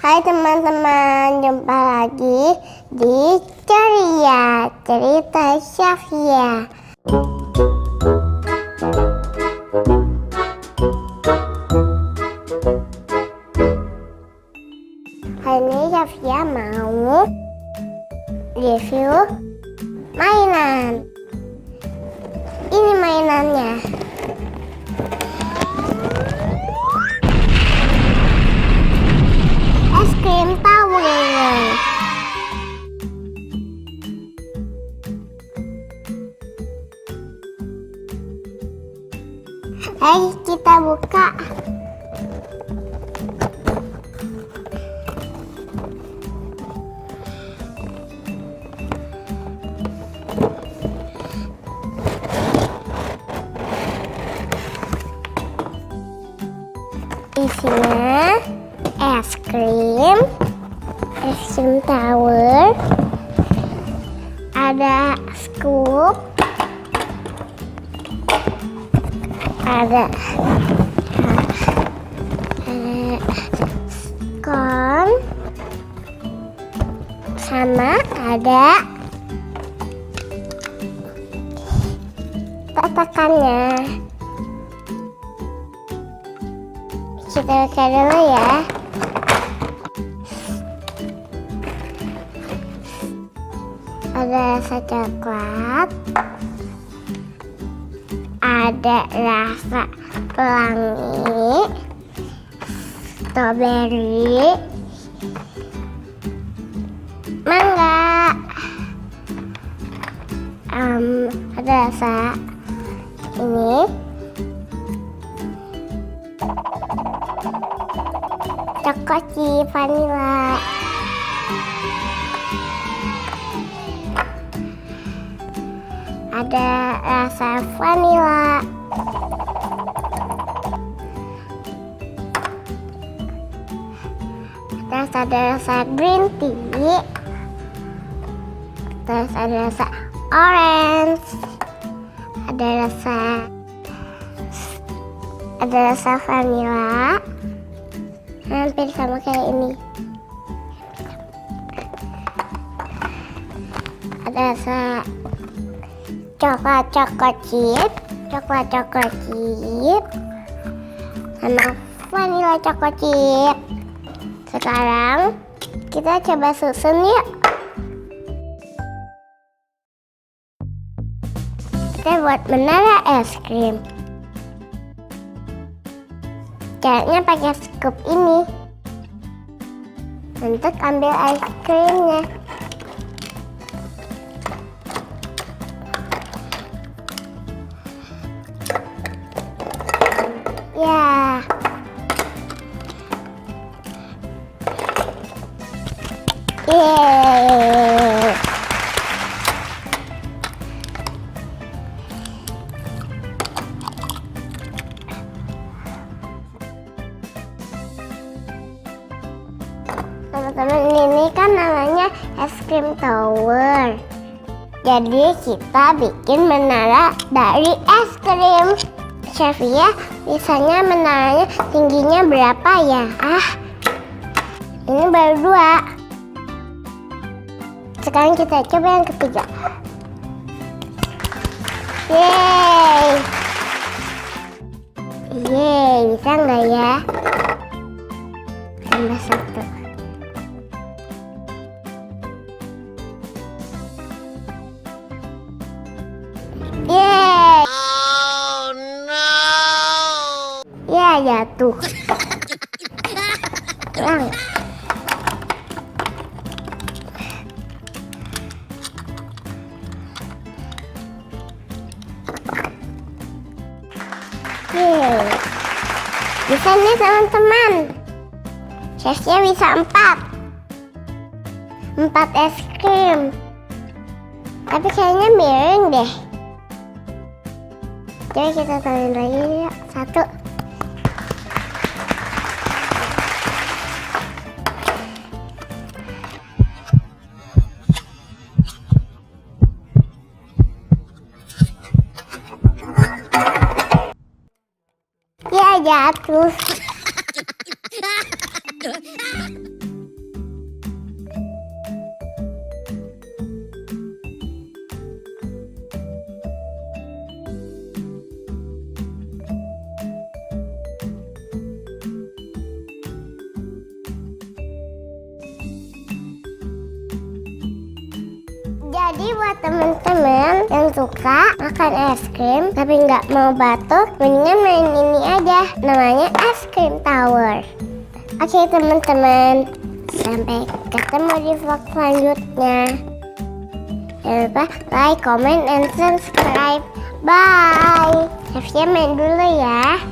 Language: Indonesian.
Hai teman-teman, jumpa lagi di Ceria Cerita Syafia. Hari ini Syafia mau review mainan. Ini mainannya. Es krim tower. Ayo kita buka. Isinya es krim tower, ada scoop, ada scone, sama ada tatakannya. Kita buka dulu ya. Ada rasa coklat, ada rasa pelangi, strawberry, mangga, ada rasa ini, coklat chip vanilla. Ada rasa vanilla, terus ada rasa green tea, terus ada rasa orange, ada rasa vanilla, hampir sama kayak ini. Ada rasa coklat chip, sama vanilla coklat chip. Sekarang kita coba susun yuk. Kita buat menara es krim. Caranya pakai scoop ini untuk ambil es krimnya. Ya, yeay. Teman-teman, ini kan namanya es krim tower. Jadi kita bikin menara dari es krim. Syafia, misalnya menaranya tingginya berapa ya? Ini baru 2. Sekarang kita coba yang ketiga. Yeay, bisa nggak ya? Tambah 1. Yeay. Oh no. Ya jatuh. Kurang. Yeay. Bisa nih teman-teman. Size-nya bisa 4 es krim. Tapi kayaknya miring deh. Jadi kita tambahin lagi yuk. 1. Ya jatuh. Jadi buat teman-teman yang suka makan es krim tapi nggak mau batuk, mendingan main ini aja. Namanya es krim tower. Oke teman-teman, sampai ketemu di vlog selanjutnya. Jangan lupa like, comment, and subscribe. Bye. Sofia main dulu ya.